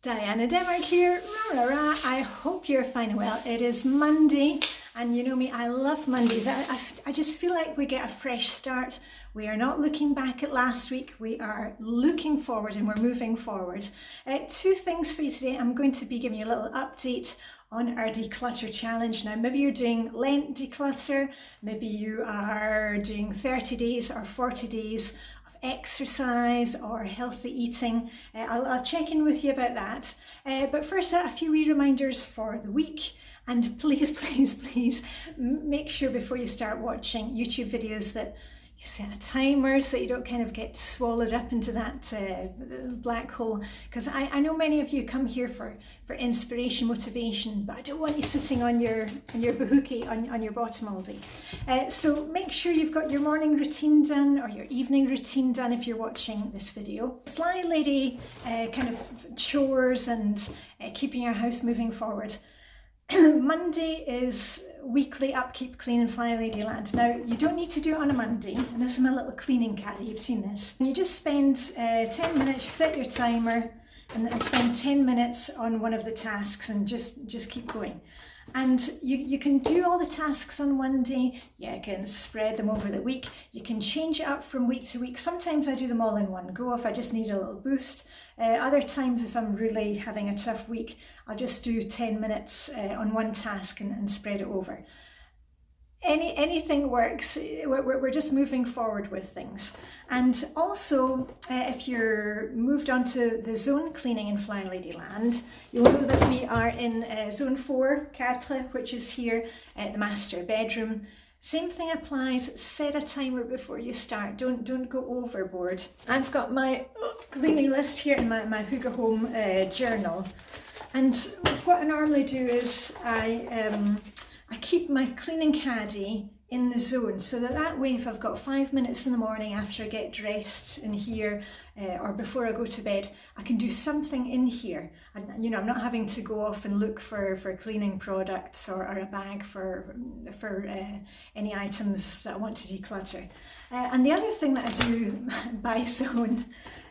Diane, Edinburgh here. Rah, rah, rah. I hope you're fine and well. It is Monday, and you know me, I love Mondays. I just feel like we get a fresh start. We are not looking back at last week. We are looking forward and we're moving forward. Two things for you today. I'm going to be giving you a little update on our declutter challenge. Now, maybe you're doing Lent declutter, maybe you are doing 30 days or 40 days exercise or healthy eating. I'll check in with you about that. But first, a few wee reminders for the week. And please make sure before you start watching YouTube videos that you set a timer so you don't kind of get swallowed up into that black hole. Because I know many of you come here for inspiration, motivation, but I don't want you sitting on your bahookie on your bottom all day. So make sure you've got your morning routine done or your evening routine done if you're watching this video. Flylady kind of chores and keeping our house moving forward. Monday is weekly upkeep, clean in Flylady land. Now, you don't need to do it on a Monday, and this is my little cleaning caddy, you've seen this. And you just spend 10 minutes, you set your timer, and spend 10 minutes on one of the tasks and just keep going. And you can do all the tasks on one day, you can spread them over the week, you can change it up from week to week. Sometimes I do them all in one go if I just need a little boost. Other times if I'm really having a tough week, I'll just do 10 minutes on one task and spread it over. Anything works. We're just moving forward with things. And also, if you're moved on to the zone cleaning in Flylady land, you'll know that we are in zone 4, 4, which is here at the master bedroom. Same thing applies, set a timer before you start, don't go overboard. I've got my cleaning list here in my Hygge Home journal. And what I normally do is I keep my cleaning caddy in the zone so that way if I've got 5 minutes in the morning after I get dressed in here or before I go to bed, I can do something in here. And you know, I'm not having to go off and look for cleaning products or a bag for any items that I want to declutter. And the other thing that I do by zone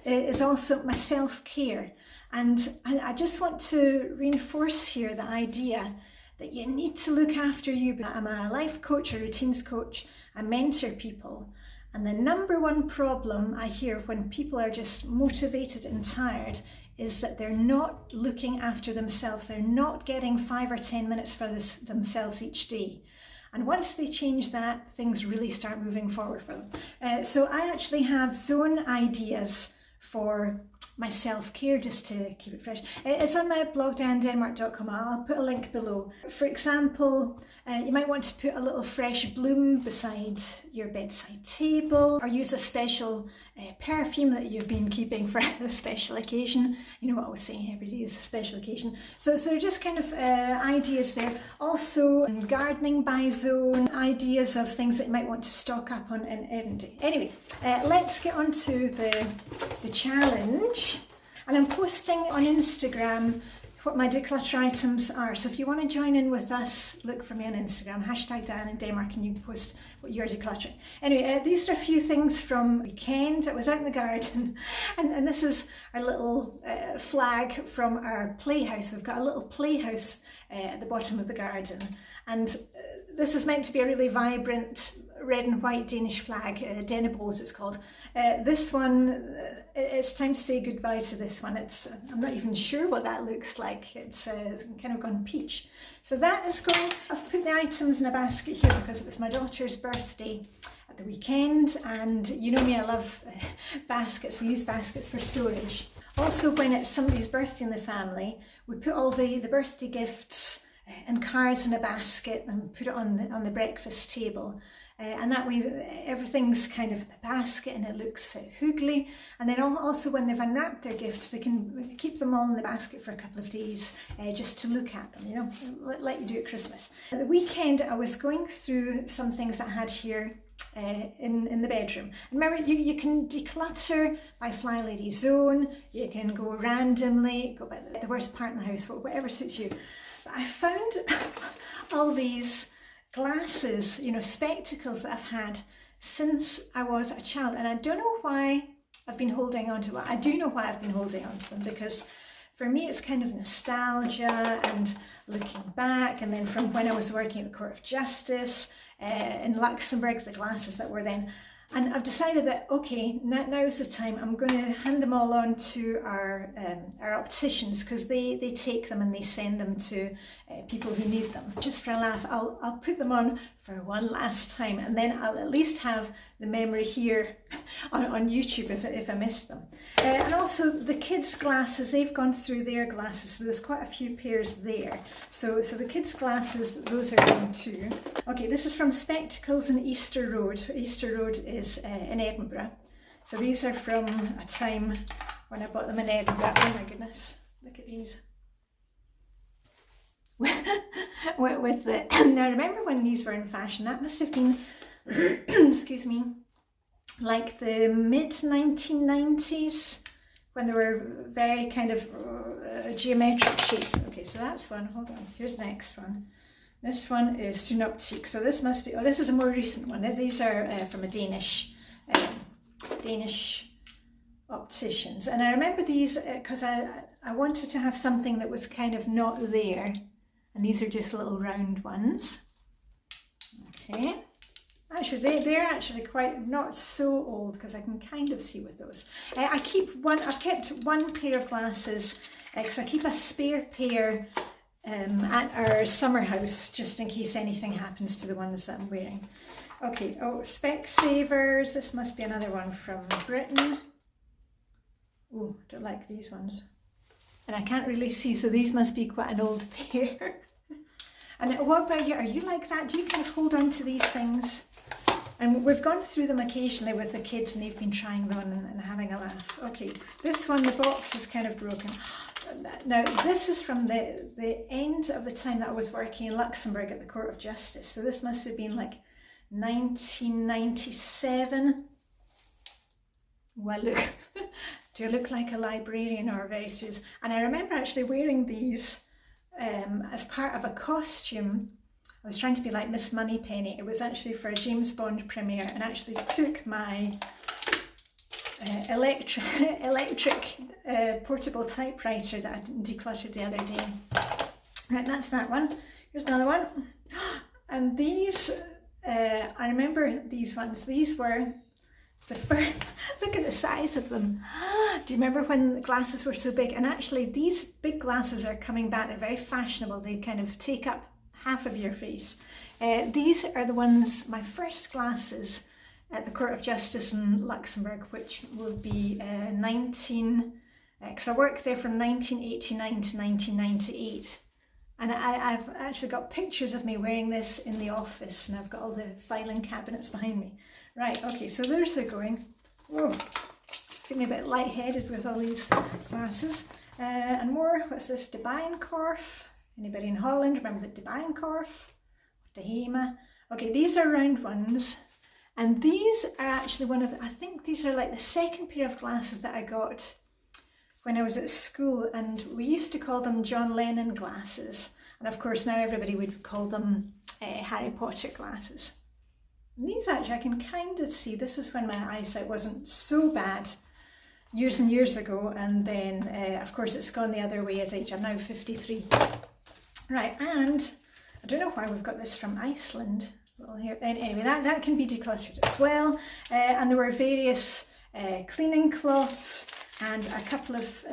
is also my self-care. And I just want to reinforce here the idea that you need to look after you. I'm a life coach, a routines coach, I mentor people. And the number one problem I hear when people are just motivated and tired is that they're not looking after themselves. They're not getting 5 or 10 minutes for themselves each day. And once they change that, things really start moving forward for them. So I actually have zone ideas for my self-care just to keep it fresh. It's on my blog, dianedenmark.com. I'll put a link below. For example, you might want to put a little fresh bloom beside your bedside table, or use a special perfume that you've been keeping for a special occasion. You know what I was saying, every day is a special occasion. So just kind of ideas there. Also gardening by zone, ideas of things that you might want to stock up on in every day. Anyway, let's get on to the challenge. And I'm posting on Instagram what my declutter items are. So if you want to join in with us, look for me on Instagram, hashtag Diane in Denmark, and you can post what you're decluttering. Anyway, these are a few things from weekend. I was out in the garden, and this is our little flag from our playhouse. We've got a little playhouse at the bottom of the garden. And this is meant to be a really vibrant red and white Danish flag, Dannebrogs it's called. This one, it's time to say goodbye to this one. I'm not even sure what that looks like. It's kind of gone peach. So that is going, I've put the items in a basket here because it was my daughter's birthday at the weekend, and you know me, I love baskets. We use baskets for storage. Also, when it's somebody's birthday in the family, we put all the birthday gifts and cards in a basket and put it on the breakfast table. And that way everything's kind of in the basket and it looks hoogly. And then also when they've unwrapped their gifts, they can keep them all in the basket for a couple of days just to look at them, you know, like you do at Christmas. At the weekend, I was going through some things that I had here in the bedroom. And remember, you can declutter by Flylady zone, you can go randomly, go by the worst part in the house, whatever suits you. But I found all these glasses, you know, spectacles that I've had since I was a child, and I don't know why I've been holding on to it. I do know why I've been holding on to them, because for me it's kind of nostalgia and looking back, and then from when I was working at the Court of Justice in Luxembourg, the glasses that were then. And I've decided that, okay, now's the time. I'm going to hand them all on to our opticians, because they take them and they send them to people who need them. Just for a laugh, I'll put them on for one last time, and then I'll at least have the memory here on YouTube if I miss them. And also the kids' glasses, they've gone through their glasses, so there's quite a few pairs there. So the kids' glasses, those are going too. Okay, this is from Spectacles in Easter Road. Easter Road is in Edinburgh. So these are from a time when I bought them in Edinburgh. Oh my goodness, look at these. With the now, remember when these were in fashion? That must have been excuse me, like the mid 1990s, when they were very kind of geometric shapes. Okay, so that's one. Hold on, here's the next one. This one is Synoptique. So this must be, oh, this is a more recent one. These are from a Danish opticians. And I remember these because I wanted to have something that was kind of not there. And these are just little round ones. Okay. Actually, they're actually quite not so old, because I can kind of see with those. I've kept one pair of glasses because I keep a spare pair at our summer house, just in case anything happens to the ones that I'm wearing. Okay, oh, Specsavers. This must be another one from Britain. Oh, I don't like these ones. And I can't really see, so these must be quite an old pair. And what about you? Are you like that? Do you kind of hold on to these things? And we've gone through them occasionally with the kids, and they've been trying them and having a laugh. Okay, this one, the box is kind of broken. Now, this is from the end of the time that I was working in Luxembourg at the Court of Justice. So this must have been like 1997. Well, look, do I look like a librarian or very serious? And I remember actually wearing these as part of a costume. I was trying to be like Miss Moneypenny. It was actually for a James Bond premiere, and actually took my electric portable typewriter that I decluttered the other day. Right, that's that one. Here's another one. And these, I remember these ones. These were the first, look at the size of them. Do you remember when the glasses were so big? And actually these big glasses are coming back. They're very fashionable. They kind of take up half of your face. These are the ones, my first glasses at the Court of Justice in Luxembourg, which will be because I worked there from 1989 to 1998. And I've actually got pictures of me wearing this in the office, and I've got all the filing cabinets behind me. Right, okay, so there's they're going. Whoa, feeling a bit lightheaded with all these glasses. And more, what's this, De Bijenkorf? Anybody in Holland remember the De Bijenkorf? De Hema? Okay, these are round ones. And these are actually I think these are like the second pair of glasses that I got when I was at school, and we used to call them John Lennon glasses. And of course now everybody would call them Harry Potter glasses. And these actually I can kind of see, this was when my eyesight wasn't so bad years and years ago, and then of course it's gone the other way as age. I'm now 53. Right, and I don't know why we've got this from Iceland. Well, here, anyway, that can be decluttered as well. And there were various cleaning cloths and a couple of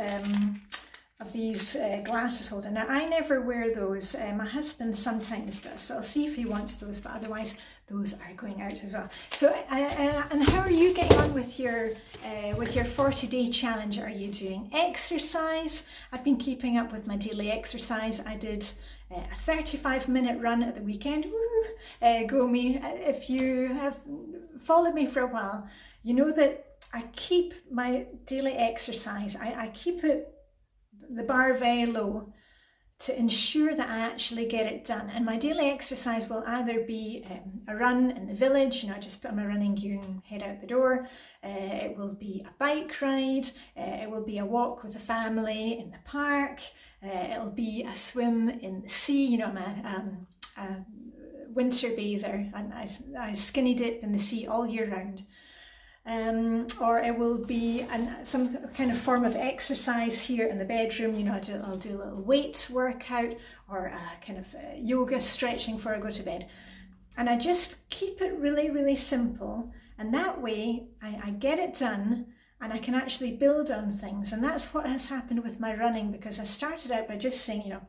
these glasses holder. Now, I never wear those. My husband sometimes does, so I'll see if he wants those, but otherwise those are going out as well. So, and how are you getting on with your 40-day challenge? Are you doing exercise? I've been keeping up with my daily exercise. I did a 35-minute run at the weekend. Woo! Go me. If you have followed me for a while, you know that I keep my daily exercise, I keep the bar very low to ensure that I actually get it done. And my daily exercise will either be a run in the village, I just put on my running gear and head out the door. It will be a bike ride. It will be a walk with a family in the park. It'll be a swim in the sea. I'm a winter bather, and I skinny dip in the sea all year round. or it will be some kind of form of exercise here in the bedroom. You know, I'll do a little weights workout or a kind of yoga stretching before I go to bed. And I just keep it really, really simple. And that way I get it done and I can actually build on things. And that's what has happened with my running, because I started out by just saying, you know,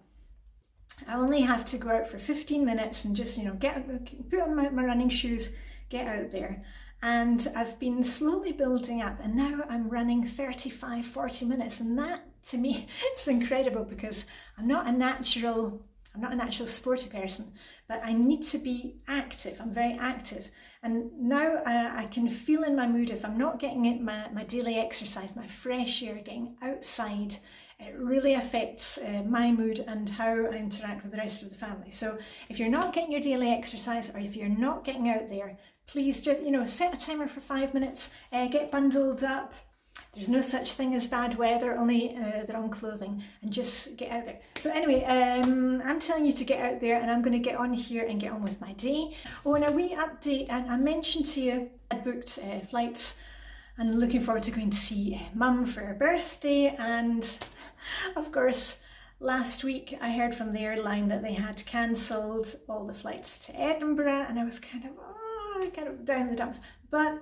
I only have to go out for 15 minutes and just, you know, put on my running shoes, get out there. And I've been slowly building up, and now I'm running 35, 40 minutes. And that to me is incredible, because I'm not a natural sporty person, but I need to be active. I'm very active. And now I can feel in my mood, if I'm not getting my daily exercise, my fresh air, getting outside, it really affects my mood and how I interact with the rest of the family. So if you're not getting your daily exercise, or if you're not getting out there, please just, you know, set a timer for 5 minutes, get bundled up. There's no such thing as bad weather, only the wrong clothing, and just get out there. So anyway, I'm telling you to get out there, and I'm going to get on here and get on with my day. Oh, and a wee update, and I mentioned to you I'd booked flights and looking forward to going to see Mum for her birthday. And of course, last week I heard from the airline that they had cancelled all the flights to Edinburgh, and I was kind of down in the dumps. But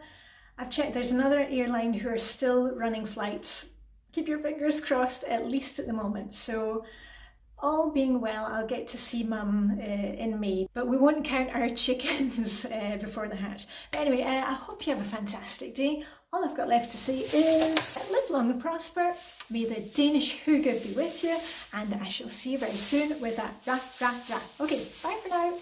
I've checked, there's another airline who are still running flights. Keep your fingers crossed, at least at the moment. So all being well, I'll get to see Mum in May, but we won't count our chickens before the hatch. But anyway, I hope you have a fantastic day. All I've got left to say is live long and prosper. May the Danish hygge be with you, and I shall see you very soon with that rah, rah, rah. Okay, bye for now.